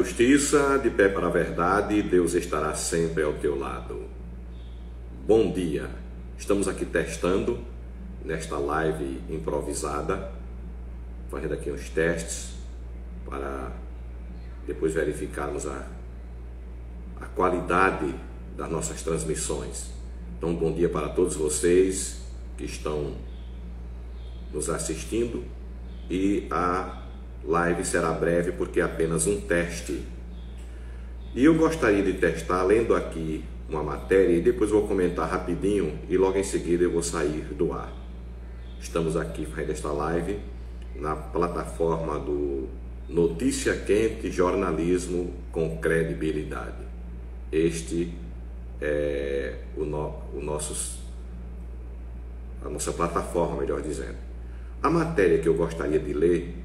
Justiça, de pé para a verdade, Deus estará sempre ao teu lado. Bom dia, estamos aqui testando nesta live improvisada, fazendo aqui uns testes para depois verificarmos a qualidade das nossas transmissões. Então, bom dia para todos vocês que estão nos assistindo, e a live será breve porque é apenas um teste. E eu gostaria de testar lendo aqui uma matéria e depois vou comentar rapidinho e logo em seguida eu vou sair do ar. Estamos aqui fazendo esta live na plataforma do Notícia Quente Jornalismo com Credibilidade. Este é a nossa plataforma, melhor dizendo. A matéria que eu gostaria de ler: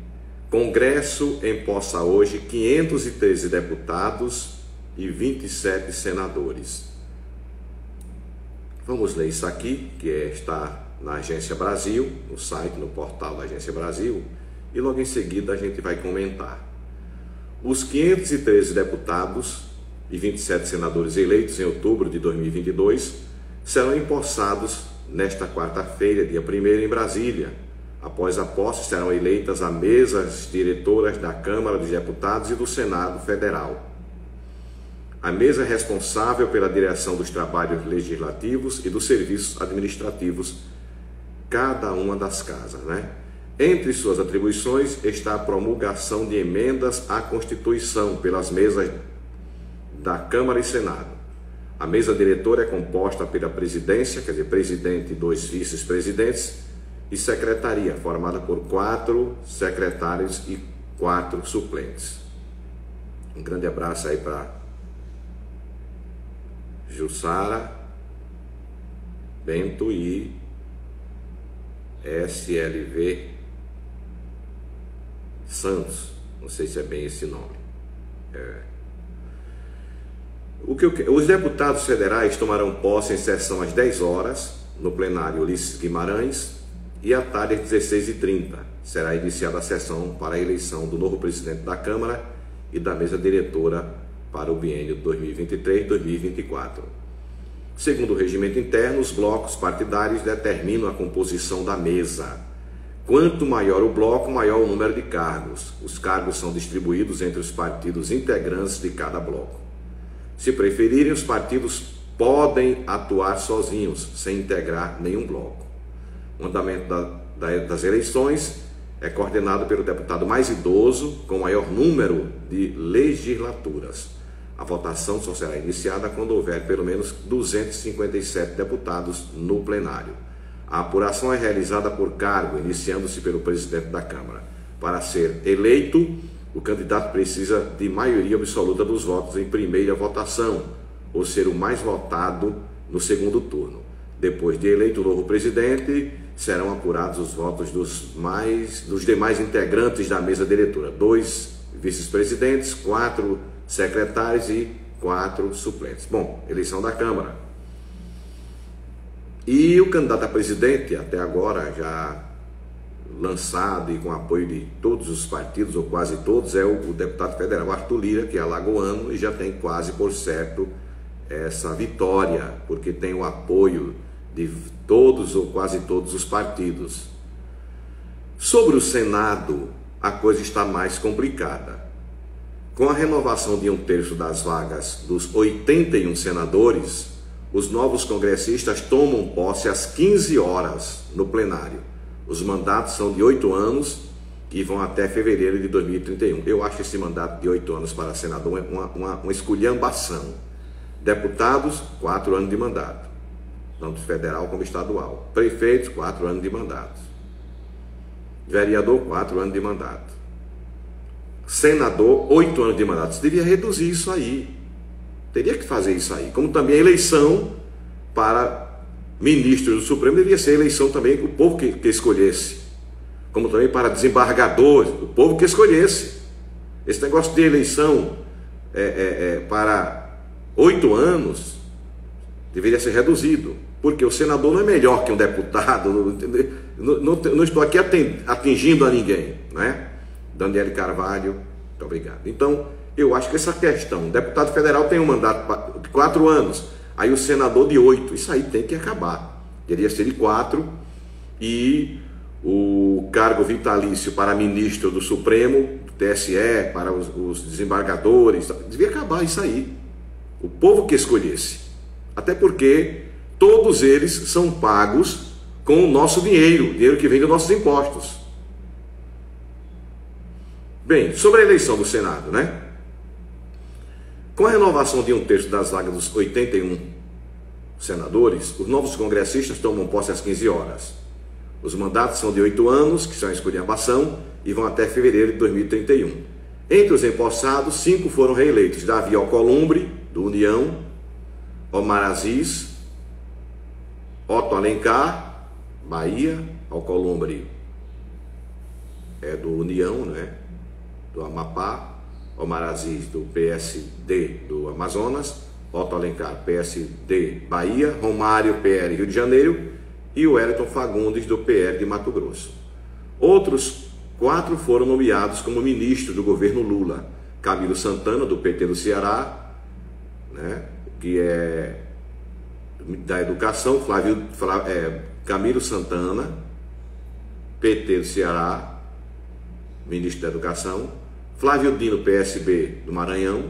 Congresso empossa hoje 513 deputados e 27 senadores. Vamos ler isso aqui, que está na Agência Brasil, no site, no portal da Agência Brasil, e logo em seguida a gente vai comentar. Os 513 deputados e 27 senadores eleitos em outubro de 2022 serão empossados nesta quarta-feira, dia 1º, em Brasília. Após a posse, serão eleitas as mesas diretoras da Câmara dos Deputados e do Senado Federal. A mesa é responsável pela direção dos trabalhos legislativos e dos serviços administrativos, cada uma das casas, Entre suas atribuições está a promulgação de emendas à Constituição pelas mesas da Câmara e Senado. A mesa diretora é composta pela presidência, quer dizer, presidente e 2 vice-presidentes, e secretaria, formada por 4 secretários e 4 suplentes. Um grande abraço aí para Jussara, Bento e SLV Santos. Não sei se é bem esse nome. Os deputados federais tomarão posse em sessão às 10 horas, no plenário Ulisses Guimarães, e à tarde às 16h30 será iniciada a sessão para a eleição do novo presidente da Câmara e da mesa diretora para o biênio 2023-2024. Segundo o regimento interno, os blocos partidários determinam a composição da mesa. Quanto maior o bloco, maior o número de cargos. Os cargos são distribuídos entre os partidos integrantes de cada bloco. Se preferirem, os partidos podem atuar sozinhos, sem integrar nenhum bloco. O andamento das eleições é coordenado pelo deputado mais idoso, com maior número de legislaturas. A votação só será iniciada quando houver pelo menos 257 deputados no plenário. A apuração é realizada por cargo, iniciando-se pelo presidente da Câmara. Para ser eleito, o candidato precisa de maioria absoluta dos votos em primeira votação, ou ser o mais votado no segundo turno. Depois de eleito o novo presidente, serão apurados os votos dos demais integrantes da mesa diretora, 2 vice-presidentes, 4 secretários e 4 suplentes. Bom, eleição da Câmara. E o candidato a presidente, até agora já lançado e com apoio de todos os partidos, ou quase todos, é o deputado federal Arthur Lira, que é alagoano e já tem quase por certo essa vitória, porque tem o apoio de todos ou quase todos os partidos. Sobre o Senado, a coisa está mais complicada. Com a renovação de 1/3 das vagas dos 81 senadores, os novos congressistas tomam posse às 15 horas no plenário. Os mandatos são de 8 anos e vão até fevereiro de 2031. Eu acho esse mandato de 8 anos para senador uma esculhambação. Deputados, 4 anos de mandato, tanto federal como estadual. Prefeitos, 4 anos de mandato. Vereador, 4 anos de mandato. Senador, 8 anos de mandato. Você devia reduzir isso aí. Teria que fazer isso aí. Como também a eleição para ministro do Supremo deveria ser eleição também o povo que escolhesse. Como também para desembargadores, o povo que escolhesse. Esse negócio de eleição para 8 anos deveria ser reduzido, porque o senador não é melhor que um deputado. Não estou aqui atingindo a ninguém, Daniele Carvalho, muito obrigado. Então, Eu acho que essa questão, o deputado federal tem um mandato de 4 anos, aí o senador de 8, isso aí tem que acabar. Deveria ser de 4 e o cargo vitalício para ministro do Supremo, do TSE, para os desembargadores, devia acabar isso aí. O povo que escolhesse. Até porque todos eles são pagos com o nosso dinheiro que vem dos nossos impostos. Bem, sobre a eleição do Senado, né? Com a renovação de 1/3 das vagas dos 81 senadores, os novos congressistas tomam posse às 15 horas. Os mandatos são de 8 anos, que são a esculhambação, e vão até fevereiro de 2031. Entre os empossados, 5 foram reeleitos: Davi Alcolumbre, do União, Omar Aziz, Otto Alencar, Bahia, Alcolumbre é do União, né? Do Amapá, Omar Aziz do PSD do Amazonas, Otto Alencar, PSD Bahia, Romário, PL Rio de Janeiro e o Wellington Fagundes do PL de Mato Grosso. Outros 4 foram nomeados como ministros do governo Lula: Camilo Santana, do PT do Ceará, né, que é da Educação, Camilo Santana, PT do Ceará, ministro da Educação; Flávio Dino, PSB do Maranhão,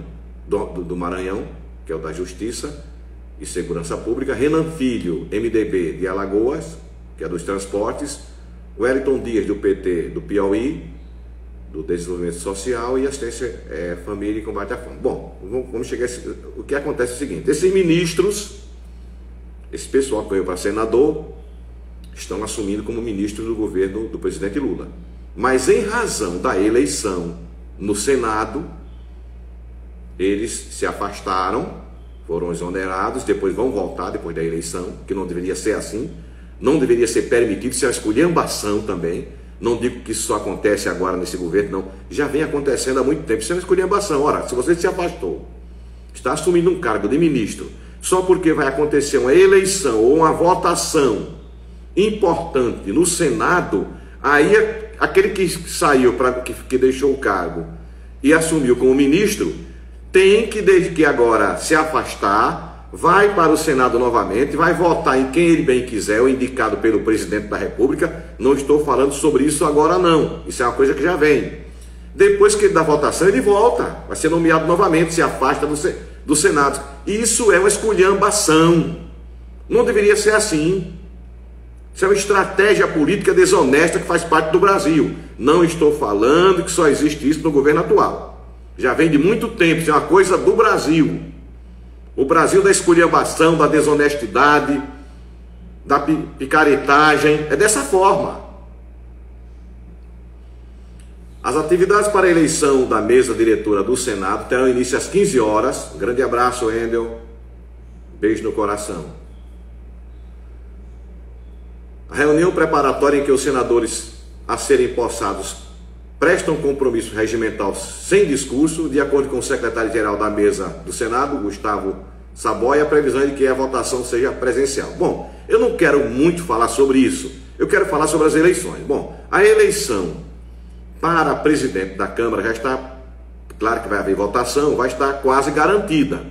do Maranhão, que é o da Justiça e Segurança Pública; Renan Filho, MDB de Alagoas, que é dos Transportes; Wellington Dias, do PT do Piauí, do Desenvolvimento Social e Assistência Família e Combate à Fome. Bom, vamos chegar o que acontece é o seguinte: esses ministros, esse pessoal que veio para senador, estão assumindo como ministros do governo do presidente Lula. Mas em razão da eleição no Senado, eles se afastaram, foram exonerados, depois vão voltar depois da eleição, que não deveria ser assim, não deveria ser permitido, isso é uma esculhambação também. Não digo que isso só acontece agora nesse governo, não, já vem acontecendo há muito tempo, isso é uma esculhambação. Ora, se você se afastou, está assumindo um cargo de ministro, só porque vai acontecer uma eleição ou uma votação importante no Senado, aí aquele que saiu, que deixou o cargo e assumiu como ministro, tem que, desde que agora, se afastar, vai para o Senado novamente, vai votar em quem ele bem quiser, ou indicado pelo presidente da República. Não estou falando sobre isso agora não, isso é uma coisa que já vem. Depois que ele dá votação, ele volta, vai ser nomeado novamente, se afasta do Senado. Isso é uma esculhambação, não deveria ser assim. Isso é uma estratégia política desonesta que faz parte do Brasil. Não estou falando que só existe isso no governo atual. Já vem de muito tempo, isso é uma coisa do Brasil. O Brasil da esculhambação, da desonestidade, da picaretagem, é dessa forma. As atividades para a eleição da mesa diretora do Senado terão início às 15 horas. Um grande abraço, Endel. Beijo no coração. A reunião preparatória em que os senadores a serem possados prestam compromisso regimental sem discurso, de acordo com o secretário-geral da mesa do Senado, Gustavo Saboia, a previsão é de que a votação seja presencial. Bom, eu não quero muito falar sobre isso, eu quero falar sobre as eleições. Bom, a eleição para presidente da Câmara já está, claro que vai haver votação, vai estar quase garantida,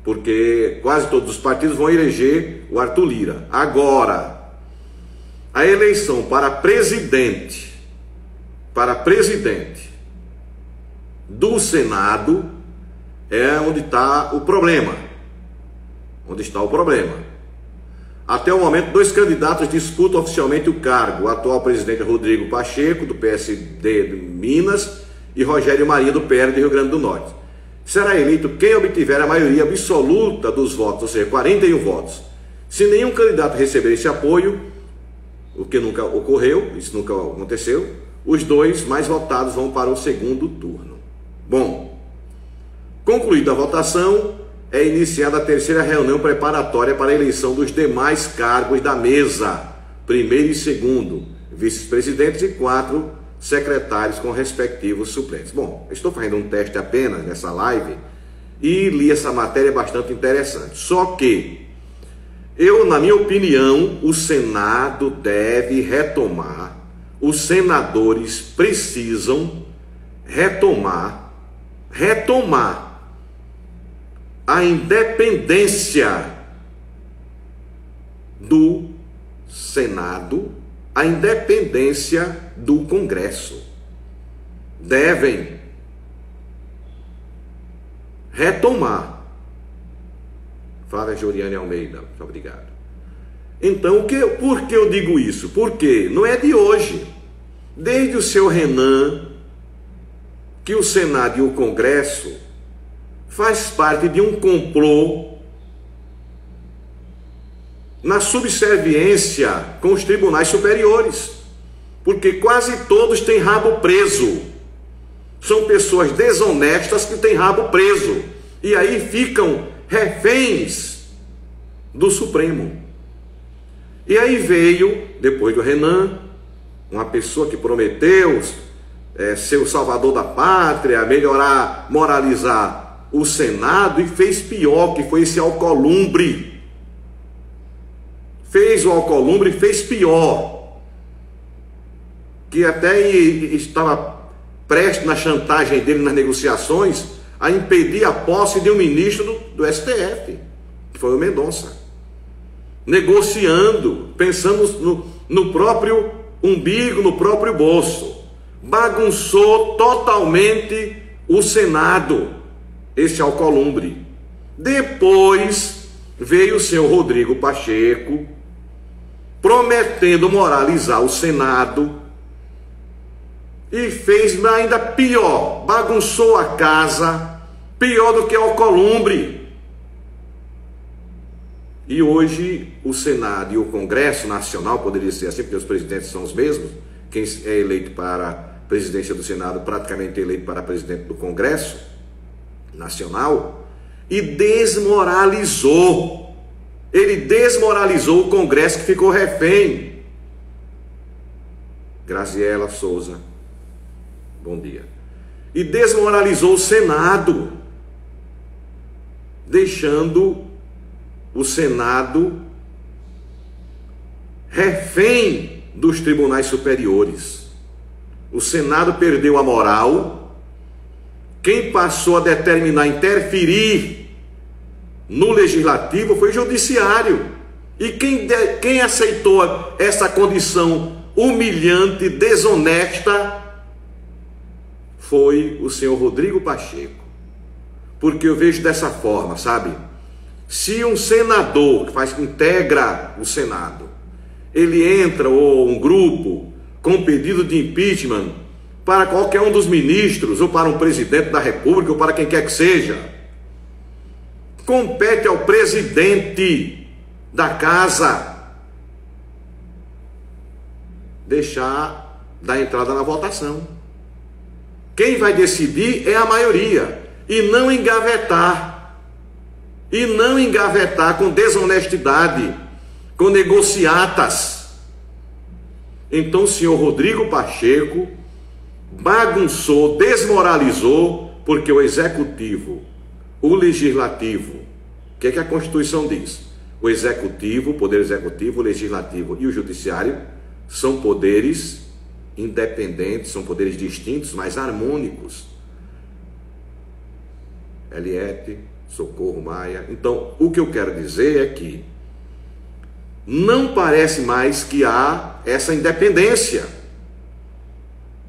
porque quase todos os partidos vão eleger o Arthur Lira. Agora, a eleição para presidente do Senado é onde está o problema. Até o momento, 2 candidatos disputam oficialmente o cargo: o atual presidente Rodrigo Pacheco, do PSD de Minas, e Rogério Marinho, do PL de Rio Grande do Norte. Será eleito quem obtiver a maioria absoluta dos votos, ou seja, 41 votos. Se nenhum candidato receber esse apoio, o que nunca ocorreu, isso nunca aconteceu, os 2 mais votados vão para o segundo turno. Bom, concluída a votação, é iniciada a 3ª reunião preparatória para a eleição dos demais cargos da mesa, 1º e 2º, vice-presidentes e 4 secretários com respectivos suplentes. Bom, estou fazendo um teste apenas nessa live e li essa matéria bastante interessante. Só que na minha opinião, o Senado deve retomar, os senadores precisam retomar retomar a independência do Senado, a independência do Congresso. Devem retomar. Flávia Joriane Almeida, muito obrigado. Então, por que eu digo isso? Porque não é de hoje. Desde o seu Renan, que o Senado e o Congresso faz parte de um complô na subserviência com os tribunais superiores, porque quase todos têm rabo preso. São pessoas desonestas que têm rabo preso e aí ficam reféns do Supremo. E aí veio, depois do Renan, uma pessoa que prometeu ser o salvador da pátria, melhorar, moralizar o Senado, e fez pior, que foi esse Alcolumbre. Fez o Alcolumbre, fez pior, que até estava prestes na chantagem dele nas negociações a impedir a posse de um ministro do STF, que foi o Mendonça, negociando, pensando no próprio umbigo, no próprio bolso. Bagunçou totalmente o Senado, esse Alcolumbre. Depois veio o senhor Rodrigo Pacheco, prometendo moralizar o Senado, e fez ainda pior, bagunçou a casa, pior do que Alcolumbre. E hoje o Senado e o Congresso Nacional, poderia ser assim, porque os presidentes são os mesmos, quem é eleito para a presidência do Senado praticamente é eleito para presidente do Congresso Nacional, e desmoralizou. Ele desmoralizou o Congresso, que ficou refém. Graziela Souza, bom dia. E desmoralizou o Senado, deixando o Senado refém dos tribunais superiores. O Senado perdeu a moral. Quem passou a determinar, interferir no legislativo foi o judiciário. E quem aceitou essa condição humilhante, desonesta, foi o senhor Rodrigo Pacheco. Porque eu vejo dessa forma, sabe? Se um senador que integra o Senado, ele entra, ou um grupo, com pedido de impeachment para qualquer um dos ministros, ou para um presidente da República, ou para quem quer que seja, compete ao presidente da casa dar entrada na votação. Quem vai decidir é a maioria, e não engavetar. E não engavetar com desonestidade, com negociatas. Então o senhor Rodrigo Pacheco bagunçou, desmoralizou, porque o executivo, o legislativo, o que é que a Constituição diz? O executivo, o poder executivo, o legislativo e o judiciário são poderes independentes, são poderes distintos, mas harmônicos. Eliette, Socorro Maia. Então, o que eu quero dizer é que não parece mais que há essa independência,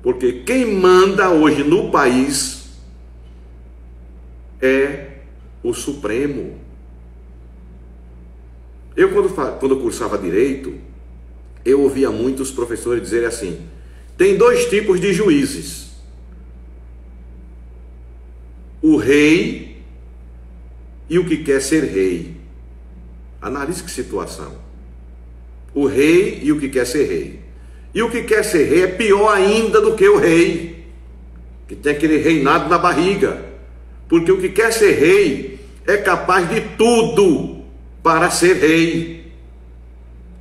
porque quem manda hoje no país é o Supremo. Eu, quando eu cursava Direito, eu ouvia muitos professores dizerem assim: tem dois tipos de juízes, o rei e o que quer ser rei. Analise que situação. O rei e o que quer ser rei. E o que quer ser rei é pior ainda do que o rei, que tem aquele reinado na barriga. Porque o que quer ser rei é capaz de tudo para ser rei.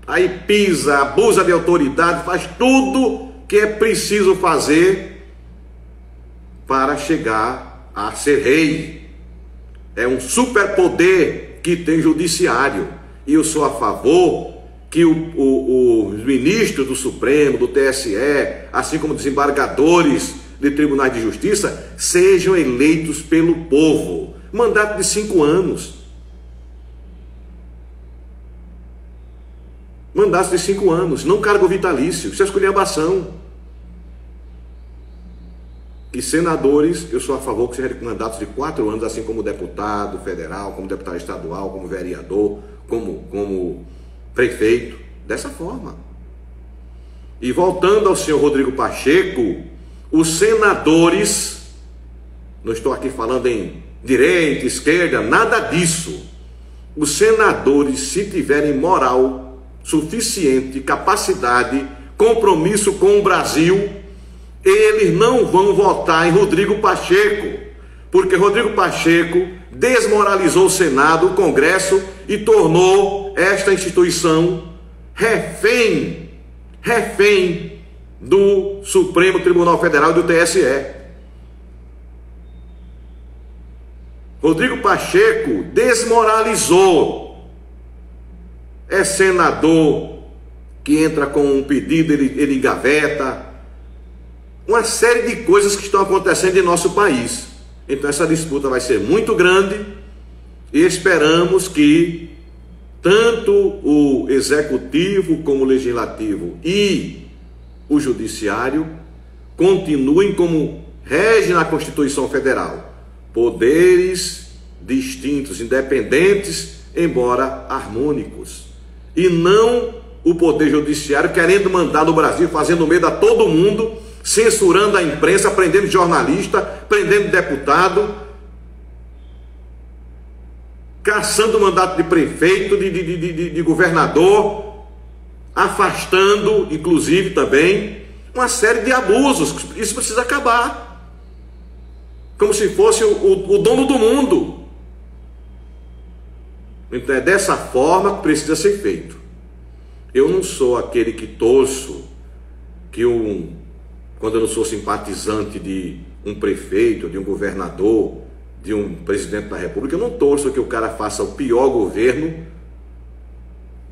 Aí pisa, abusa de autoridade, faz tudo que é preciso fazer para chegar a ser rei. É um superpoder que tem judiciário. E eu sou a favor que os ministros do Supremo, do TSE, assim como desembargadores de tribunais de justiça sejam eleitos pelo povo. Mandato de 5 anos. Mandato de 5 anos, não cargo vitalício. Isso é esculhambação. E senadores, eu sou a favor que sejam mandatos de 4 anos, assim como deputado federal, como deputado estadual, como vereador, como prefeito, dessa forma. E voltando ao senhor Rodrigo Pacheco, os senadores, não estou aqui falando em direita, esquerda, nada disso. Os senadores, se tiverem moral suficiente, capacidade, compromisso com o Brasil, eles não vão votar em Rodrigo Pacheco, porque Rodrigo Pacheco desmoralizou o Senado, o Congresso e tornou esta instituição refém do Supremo Tribunal Federal e do TSE. Rodrigo Pacheco desmoralizou. É senador que entra com um pedido, ele engaveta. Uma série de coisas que estão acontecendo em nosso país. Então essa disputa vai ser muito grande e esperamos que tanto o executivo como o legislativo e o judiciário continuem como rege na Constituição Federal. Poderes distintos, independentes, embora harmônicos. E não o poder judiciário querendo mandar no Brasil, fazendo medo a todo mundo, censurando a imprensa, prendendo jornalista, prendendo deputado, caçando o mandato de prefeito, de governador, afastando, inclusive também, uma série de abusos. Isso precisa acabar. Como se fosse o dono do mundo. Então é dessa forma que precisa ser feito. Eu não sou aquele que torço que quando eu não sou simpatizante de um prefeito, de um governador, de um presidente da República, eu não torço que o cara faça o pior governo,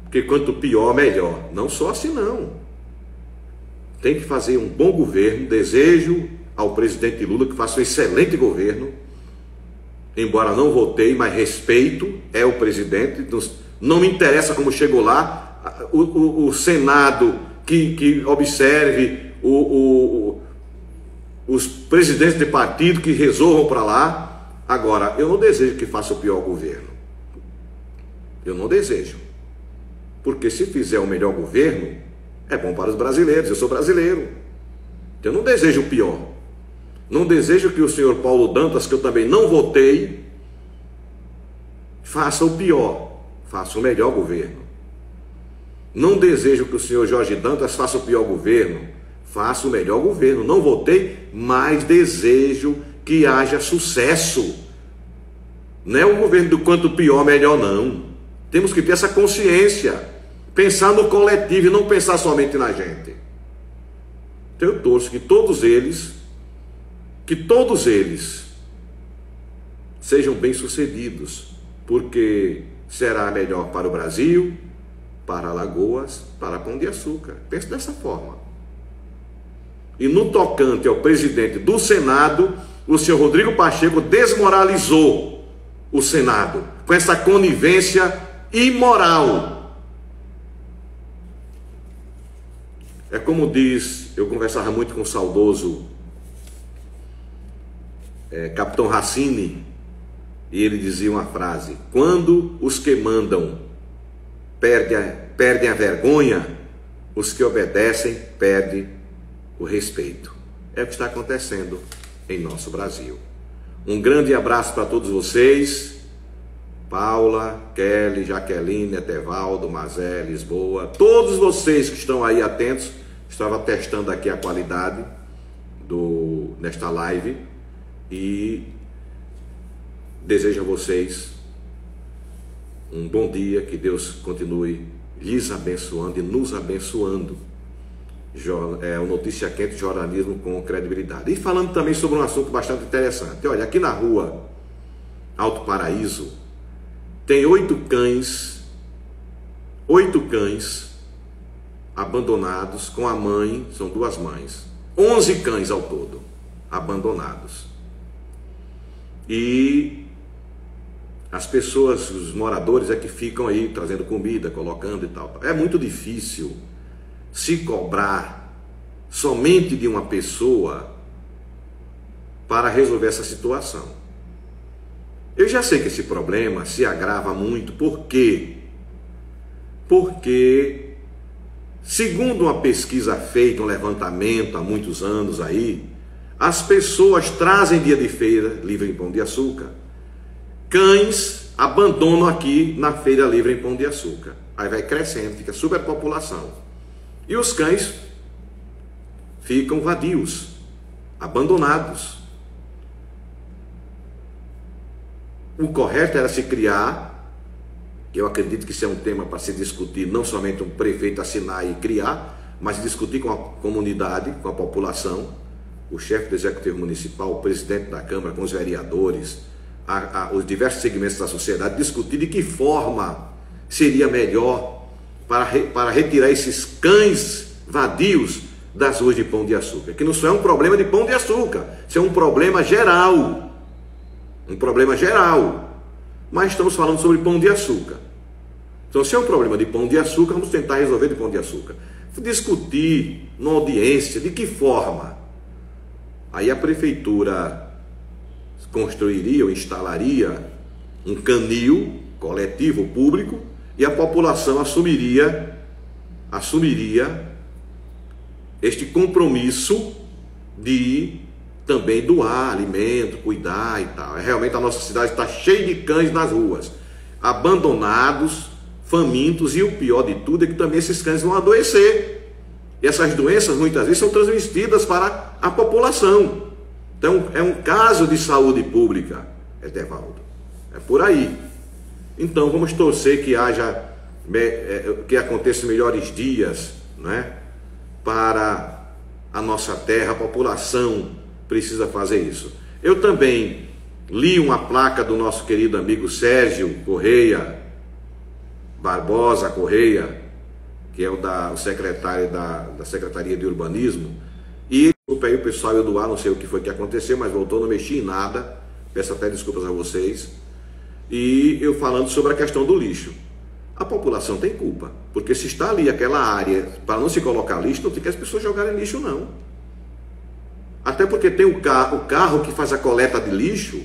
porque quanto pior, melhor. Não sou assim, não. Tem que fazer um bom governo. Desejo ao presidente Lula que faça um excelente governo, embora não votei, mas respeito, é o presidente, não me interessa como chegou lá, o Senado que observe, os presidentes de partido que resolvam para lá. Agora, eu não desejo que faça o pior governo, eu não desejo, porque se fizer o melhor governo, é bom para os brasileiros, eu sou brasileiro, eu não desejo o pior. Não desejo que o senhor Paulo Dantas, que eu também não votei, faça o pior, faça o melhor governo. Não desejo que o senhor Jorge Dantas faça o pior governo, faça o melhor governo. Não votei, mas desejo que haja sucesso. Não é o governo do quanto pior, melhor, não. Temos que ter essa consciência, pensar no coletivo e não pensar somente na gente. Então eu torço que todos eles sejam bem-sucedidos, porque será melhor para o Brasil, para Alagoas, para Pão de Açúcar. Pense dessa forma. E no tocante ao presidente do Senado, o senhor Rodrigo Pacheco desmoralizou o Senado com essa conivência imoral. É como diz, eu conversava muito com o saudoso Capitão Racine, e ele dizia uma frase: quando os que mandam perdem a vergonha, os que obedecem perdem o respeito. É o que está acontecendo em nosso Brasil. Um grande abraço para todos vocês, Paula, Kelly, Jaqueline, Etevaldo, Mazé, Lisboa, todos vocês que estão aí atentos. Estava testando aqui a qualidade nesta live e desejo a vocês um bom dia, que Deus continue lhes abençoando e nos abençoando. O Notícia Quente, jornalismo com credibilidade. E falando também sobre um assunto bastante interessante. Olha, aqui na rua Alto Paraíso tem 8 cães abandonados com a mãe, são 2 mães, 11 cães ao todo. abandonados. E as pessoas, os moradores é que ficam aí trazendo comida, colocando e tal. É muito difícil se cobrar somente de uma pessoa para resolver essa situação. Eu já sei que esse problema se agrava muito. Por quê? Porque, segundo uma pesquisa feita, um levantamento há muitos anos aí, as pessoas trazem dia de feira livre em Pão de Açúcar, cães abandonam aqui na feira livre em Pão de Açúcar. Aí vai crescendo, fica superpopulação. E os cães ficam vadios, abandonados. O correto era se criar, eu acredito que isso é um tema para se discutir, não somente um prefeito assinar e criar, mas discutir com a comunidade, com a população, o chefe do executivo municipal, o presidente da Câmara, com os vereadores, os diversos segmentos da sociedade, discutir de que forma seria melhor para retirar esses cães vadios das ruas de Pão de Açúcar, que não só é um problema de Pão de Açúcar, isso é um problema geral. Um problema geral, mas estamos falando sobre Pão de Açúcar. Então, se é um problema de Pão de Açúcar, vamos tentar resolver de Pão de Açúcar. Discutir numa audiência de que forma. Aí a prefeitura construiria ou instalaria um canil coletivo público e a população assumiria este compromisso de também doar alimento, cuidar e tal. Realmente a nossa cidade está cheia de cães nas ruas, abandonados, famintos, e o pior de tudo é que também esses cães vão adoecer. E essas doenças muitas vezes são transmitidas para a população. Então é um caso de saúde pública, Etevaldo. É por aí. Então vamos torcer que que aconteçam melhores dias, né, para a nossa terra, a população precisa fazer isso. Eu também li uma placa do nosso querido amigo Sérgio Correia, Barbosa Correia, que é o secretário da Secretaria de Urbanismo, e o pessoal ia doar, não sei o que foi que aconteceu, mas voltou, não mexi em nada, peço até desculpas a vocês, e eu falando sobre a questão do lixo. A população tem culpa, porque se está ali aquela área para não se colocar lixo, não tem que as pessoas jogarem lixo não. Até porque tem o carro que faz a coleta de lixo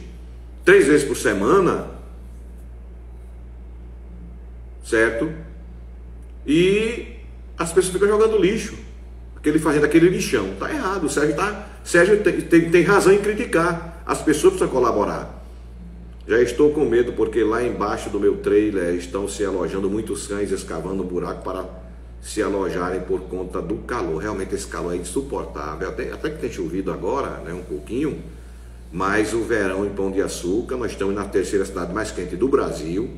3 vezes por semana, certo? E as pessoas ficam jogando lixo, ele fazendo aquele lixão. Está errado, o Sérgio tem razão em criticar. As pessoas precisam colaborar. Já estou com medo porque lá embaixo do meu trailer estão se alojando muitos cães, escavando um buraco para se alojarem por conta do calor. Realmente esse calor é insuportável, até que tem chovido agora, né, um pouquinho, mas o verão em Pão de Açúcar, nós estamos na terceira cidade mais quente do Brasil.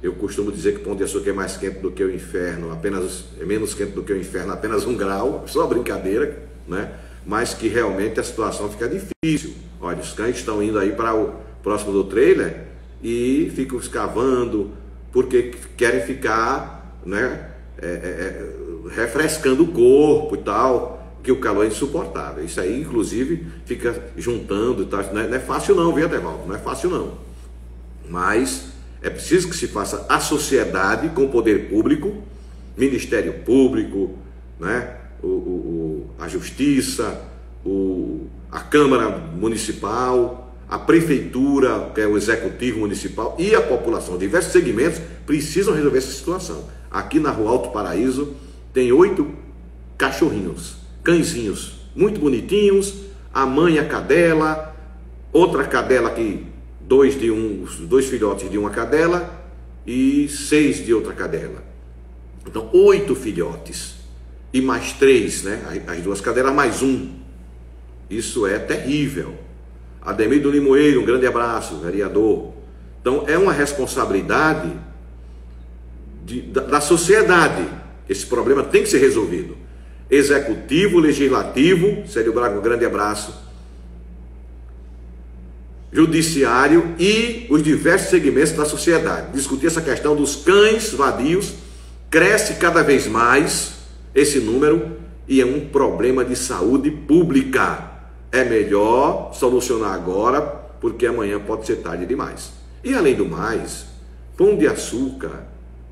Eu costumo dizer que Pão de Açúcar é mais quente do que o inferno, é menos quente do que o inferno, apenas 1 grau, só brincadeira, né? Mas que realmente a situação fica difícil. Olha, os cães estão indo aí para o próximo do trailer e ficam escavando, porque querem ficar, né, refrescando o corpo e tal, que o calor é insuportável. Isso aí, inclusive, fica juntando e tal. Não é fácil não, viu, Etevaldo? Não é fácil não. Mas é preciso que se faça a sociedade com o poder público, Ministério Público, né, a Justiça, a Câmara Municipal, a Prefeitura, que é o Executivo Municipal, e a população, diversos segmentos, precisam resolver essa situação. Aqui na Rua Alto Paraíso tem 8 cachorrinhos, cãezinhos, muito bonitinhos, a mãe, a cadela, outra cadela que 2 filhotes de uma cadela e 6 de outra cadela. Então 8 filhotes e mais 3, né? As 2 cadelas mais 1. Isso é terrível. Ademir do Limoeiro, um grande abraço, vereador. Então é uma responsabilidade da sociedade. Esse problema tem que ser resolvido. Executivo, Legislativo, Célio Braga, um grande abraço, Judiciário e os diversos segmentos da sociedade. Discutir essa questão dos cães vadios, cresce cada vez mais esse número e é um problema de saúde pública. É melhor solucionar agora, porque amanhã pode ser tarde demais. E além do mais, Pão de Açúcar,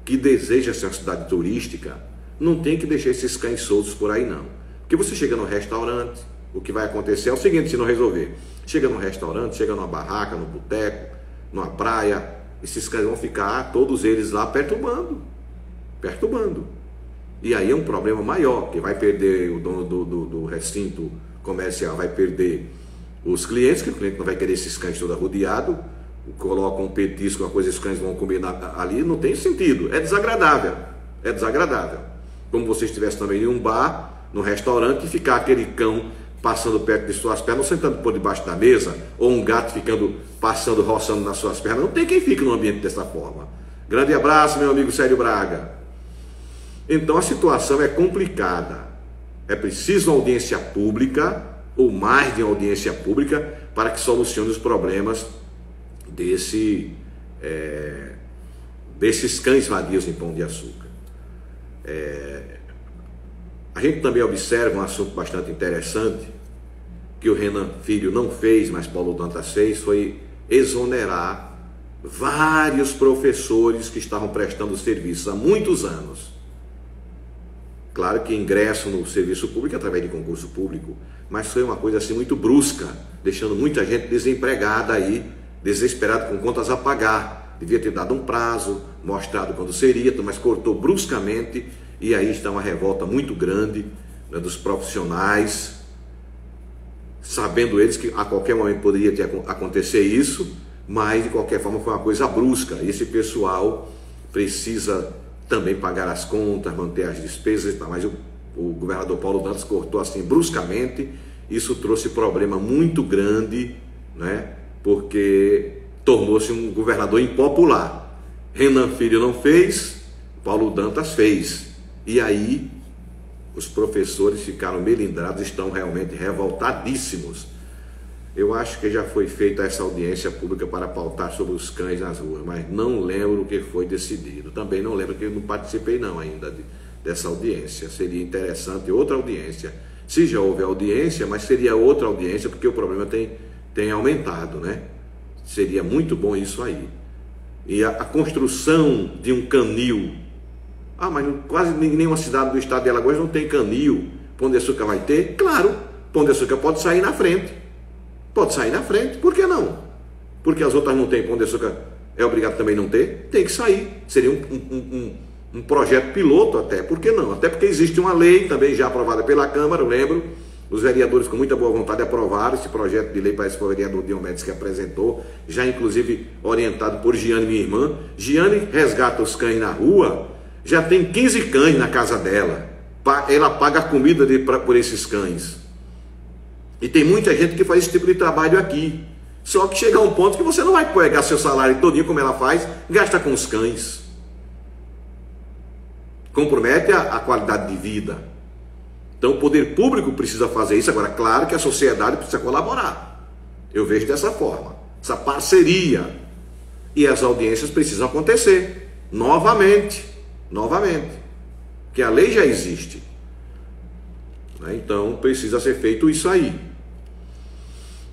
que deseja ser uma cidade turística, não tem que deixar esses cães soltos por aí não. Porque você chega no restaurante, o que vai acontecer é o seguinte, se não resolver. Chega no restaurante, chega numa barraca, no boteco, numa praia, esses cães vão ficar, todos eles lá perturbando. E aí é um problema maior, que vai perder o dono do recinto comercial, vai perder os clientes, que o cliente não vai querer esses cães todo arrodeado, coloca um petisco, uma coisa, esses cães vão comer ali, não tem sentido, é desagradável, Como você estivesse também em um bar, num restaurante, e ficar aquele cão passando perto de suas pernas, sentando por debaixo da mesa, ou um gato ficando, passando, roçando nas suas pernas, não tem quem fique num ambiente dessa forma. Grande abraço, meu amigo Célio Braga. Então a situação é complicada, é preciso uma audiência pública, ou mais de uma audiência pública, para que solucione os problemas desses cães vadios em Pão de Açúcar. A gente também observa um assunto bastante interessante, que o Renan Filho não fez, mas Paulo Dantas fez, foi exonerar vários professores que estavam prestando serviço há muitos anos. Claro que ingresso no serviço público através de concurso público, mas foi uma coisa assim muito brusca, deixando muita gente desempregada aí, desesperada com contas a pagar. Devia ter dado um prazo, mostrado quando seria, mas cortou bruscamente, e aí está uma revolta muito grande, né, dos profissionais, sabendo eles que a qualquer momento poderia acontecer isso, mas de qualquer forma foi uma coisa brusca. E esse pessoal precisa também pagar as contas, manter as despesas e tal, mas o governador Paulo Dantas cortou assim bruscamente. Isso trouxe problema muito grande, né? Porque tornou-se um governador impopular. Renan Filho não fez, Paulo Dantas fez. E aí os professores ficaram melindrados, estão realmente revoltadíssimos. Eu acho que já foi feita essa audiência pública para pautar sobre os cães nas ruas, mas não lembro o que foi decidido. Também não lembro, que eu não participei não ainda dessa audiência. Seria interessante outra audiência. Se já houve audiência, mas seria outra audiência, porque o problema tem aumentado, né? Seria muito bom isso aí. E a construção de um canil. Mas quase nenhuma cidade do estado de Alagoas não tem canil. Pão de Açúcar vai ter? Claro, Pão de Açúcar pode sair na frente. Pode sair na frente, por que não? Porque as outras não têm, Pão de Açúcar é obrigado também não ter? Tem que sair. Seria um projeto piloto até, por que não? Até porque existe uma lei também já aprovada pela Câmara, eu lembro, os vereadores com muita boa vontade aprovaram esse projeto de lei, parece que foi o vereador Diomedes que apresentou, já inclusive orientado por Giane, minha irmã. Giane resgata os cães na rua, já tem 15 cães na casa dela, ela paga a comida por esses cães. E tem muita gente que faz esse tipo de trabalho aqui. Só que chega a um ponto que você não vai pegar seu salário todinho como ela faz, gasta com os cães. Compromete a qualidade de vida. Então o poder público precisa fazer isso. Agora, claro que a sociedade precisa colaborar. Eu vejo dessa forma. Essa parceria. E as audiências precisam acontecer. Novamente. Porque a lei já existe. Então precisa ser feito isso aí.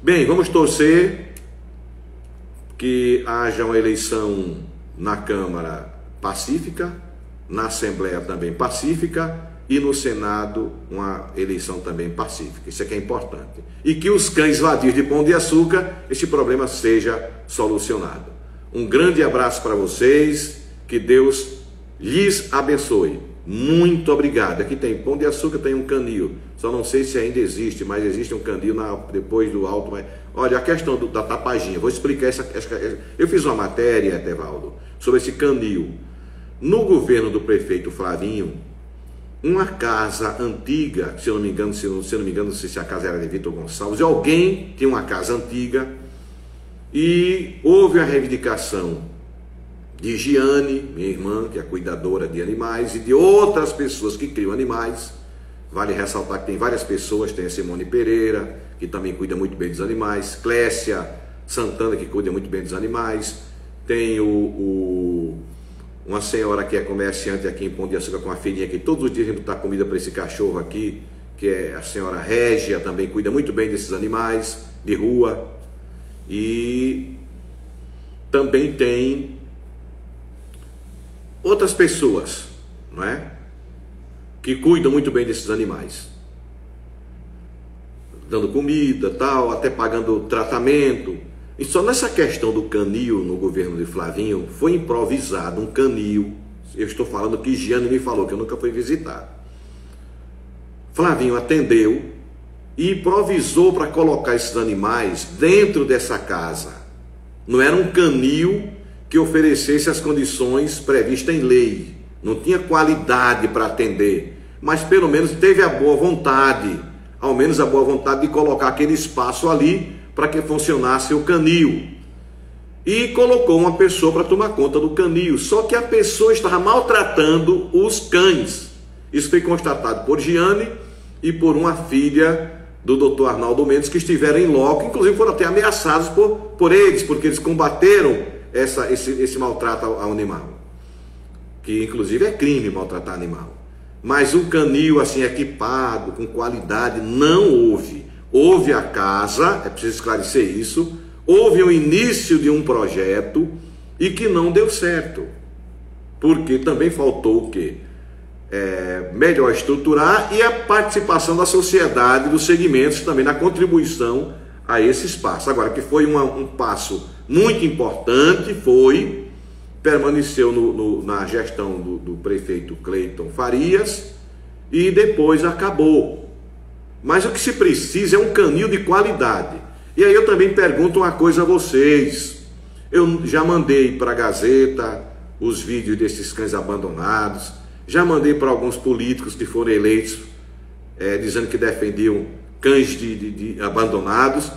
Bem, vamos torcer que haja uma eleição na Câmara pacífica, na Assembleia também pacífica e no Senado uma eleição também pacífica. Isso é que é importante. E que os cães vadios de Pão de Açúcar, esse problema seja solucionado. Um grande abraço para vocês, que Deus lhes abençoe. Muito obrigado. Aqui tem Pão de Açúcar, tem um canil. Só não sei se ainda existe, mas existe um canil depois do alto. Mas... Olha, a questão da tapaginha, vou explicar essa. Eu fiz uma matéria, Etevaldo, sobre esse canil. No governo do prefeito Flavinho, uma casa antiga, se eu não me engano, não sei se a casa era de Vitor Gonçalves, alguém tinha uma casa antiga e houve a reivindicação de Giane, minha irmã, que é cuidadora de animais, e de outras pessoas que criam animais. Vale ressaltar que tem várias pessoas, tem a Simone Pereira, que também cuida muito bem dos animais, Clécia Santana, que cuida muito bem dos animais, tem uma senhora que é comerciante aqui em Pão de Açúcar com a filhinha, que todos os dias a gente dá comida para esse cachorro aqui, que é a senhora Régia, também cuida muito bem desses animais de rua. E também tem outras pessoas, não é? Que cuidam muito bem desses animais, dando comida, tal, até pagando tratamento. E só nessa questão do canil no governo de Flavinho foi improvisado um canil. Eu estou falando que Giane me falou, que eu nunca fui visitar. Flavinho atendeu e improvisou para colocar esses animais dentro dessa casa. Não era um canil que oferecesse as condições previstas em lei. Não tinha qualidade para atender, mas pelo menos teve a boa vontade, ao menos a boa vontade de colocar aquele espaço ali para que funcionasse o canil. E colocou uma pessoa para tomar conta do canil, só que a pessoa estava maltratando os cães. Isso foi constatado por Giane e por uma filha do Dr. Arnaldo Mendes, que estiveram em loco, inclusive foram até ameaçados por eles, porque eles combateram esse maltrato ao animal, que inclusive é crime maltratar animal. Mas um canil assim equipado, com qualidade, não houve. Houve a casa, é preciso esclarecer isso, houve o início de um projeto e que não deu certo, porque também faltou o quê? Melhor estruturar e a participação da sociedade, dos segmentos também na contribuição a esse espaço. Agora, que foi um passo muito importante, permaneceu na gestão do prefeito Cleiton Farias e depois acabou. Mas o que se precisa é um canil de qualidade. E aí eu também pergunto uma coisa a vocês. Eu já mandei para a Gazeta os vídeos desses cães abandonados, já mandei para alguns políticos que foram eleitos dizendo que defendiam cães de abandonados,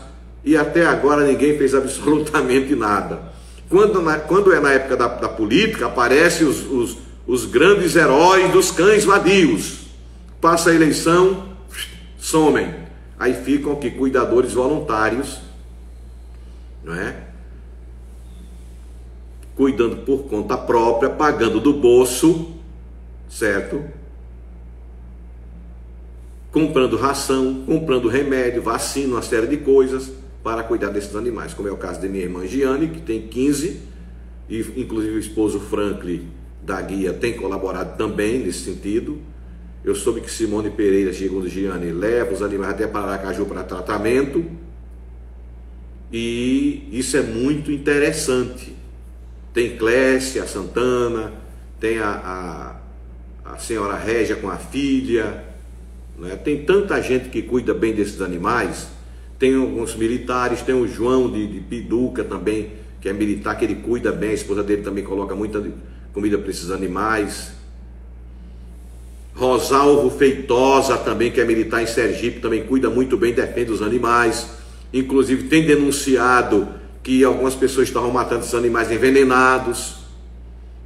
e até agora ninguém fez absolutamente nada. Quando é na época da política, aparecem os grandes heróis dos cães vadios. Passa a eleição, somem. Aí ficam aqui cuidadores voluntários, não é? Cuidando por conta própria, pagando do bolso, certo? Comprando ração, comprando remédio, vacina, uma série de coisas para cuidar desses animais, como é o caso de minha irmã Giane, que tem 15, e inclusive o esposo Franklin da Guia tem colaborado também nesse sentido. Eu soube que Simone Pereira, segundo Giane, leva os animais até Paracaju para tratamento, e isso é muito interessante. Tem Clécia Santana, tem a senhora Régia com a filha, né? Tem tanta gente que cuida bem desses animais. Tem alguns militares, tem o João de Piduca também, que é militar, que ele cuida bem, a esposa dele também coloca muita comida para esses animais. Rosalvo Feitosa também, que é militar em Sergipe, também cuida muito bem, defende os animais. Inclusive tem denunciado que algumas pessoas estavam matando esses animais envenenados.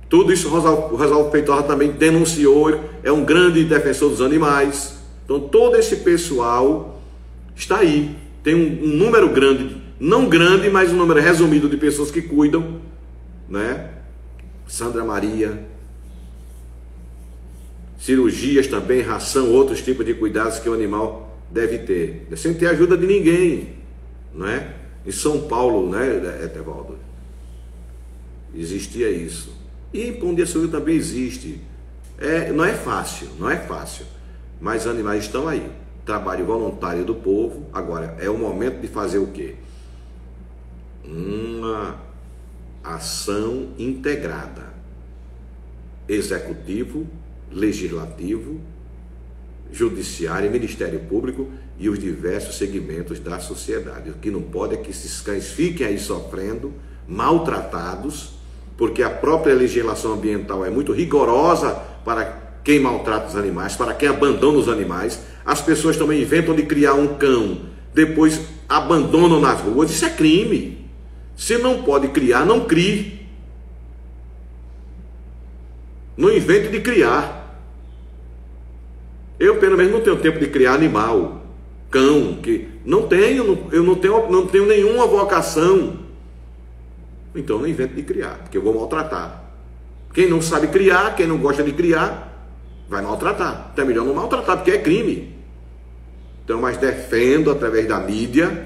Tudo isso o Rosalvo Feitosa também denunciou, é um grande defensor dos animais. Então todo esse pessoal está aí. Tem um número grande, não grande, mas um número resumido de pessoas que cuidam, né? Sandra Maria, cirurgias também, ração, outros tipos de cuidados que o animal deve ter, sem ter ajuda de ninguém, não é? Em São Paulo, né, Etevaldo, existia isso, e em Pão de Açúcar também existe. Não é fácil, mas animais estão aí. Trabalho voluntário do povo. Agora é o momento de fazer o quê? Uma ação integrada, executivo, legislativo, judiciário, Ministério Público e os diversos segmentos da sociedade. O que não pode é que esses cães fiquem aí sofrendo, maltratados, porque a própria legislação ambiental é muito rigorosa para quem maltrata os animais, para quem abandona os animais. As pessoas também inventam de criar um cão, depois abandonam nas ruas. Isso é crime. Se não pode criar, não crie. Não invente de criar. Eu, pelo menos, não tenho tempo de criar animal, cão, que não tenho, eu não tenho nenhuma vocação. Então não invente de criar, porque eu vou maltratar. Quem não sabe criar, quem não gosta de criar, vai maltratar. Então é melhor não maltratar, porque é crime. então, mas defendo através da mídia,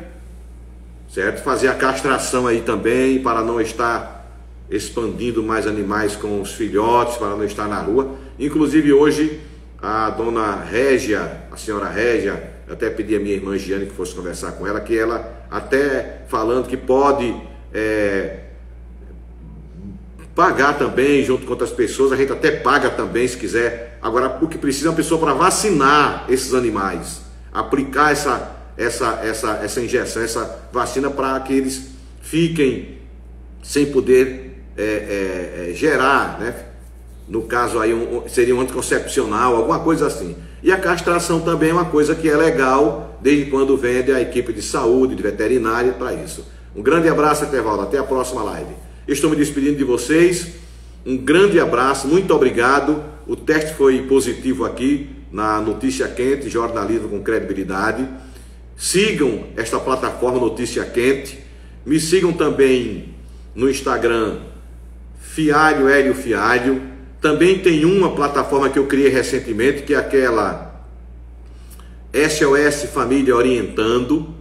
certo? Fazer a castração aí também, para não estar expandindo mais animais com os filhotes, para não estar na rua. Inclusive hoje a dona Régia, a senhora Régia, eu até pedi a minha irmã Giane que fosse conversar com ela, que ela até falando que pode pagar também junto com outras pessoas, a gente até paga também se quiser. Agora, o que precisa é uma pessoa para vacinar esses animais, aplicar essa injeção, essa vacina, para que eles fiquem sem poder gerar, né? No caso aí seria um anticoncepcional, alguma coisa assim. E a castração também é uma coisa que é legal, desde quando vende a equipe de saúde, de veterinária para isso. Um grande abraço, Etevaldo, até a próxima live. Estou me despedindo de vocês, um grande abraço, muito obrigado. O teste foi positivo aqui na Notícia Quente, jornalismo com credibilidade. Sigam esta plataforma Notícia Quente, me sigam também no Instagram, Fialho Hélio Fialho. Também tem uma plataforma que eu criei recentemente, que é aquela SOS Família Orientando.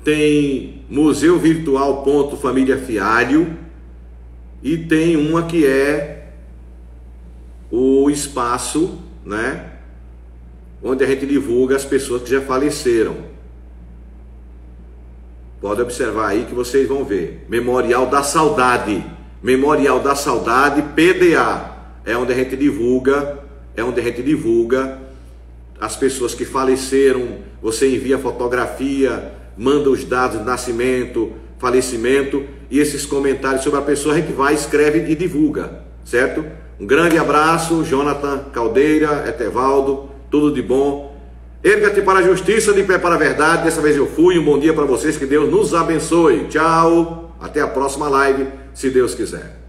Tem Museu Virtual Família Fialho. E tem uma que é o espaço, né, onde a gente divulga as pessoas que já faleceram. Pode observar aí que vocês vão ver. Memorial da Saudade. Memorial da Saudade, PDA. É onde a gente divulga, as pessoas que faleceram. Você envia fotografia, manda os dados de nascimento, falecimento, e esses comentários sobre a pessoa a gente vai, escreve e divulga, certo? Um grande abraço, Jonathan Caldeira, Etevaldo, tudo de bom. Erga-te para a justiça, de pé para a verdade. Dessa vez eu fui. Um bom dia para vocês, que Deus nos abençoe. Tchau, até a próxima live, se Deus quiser.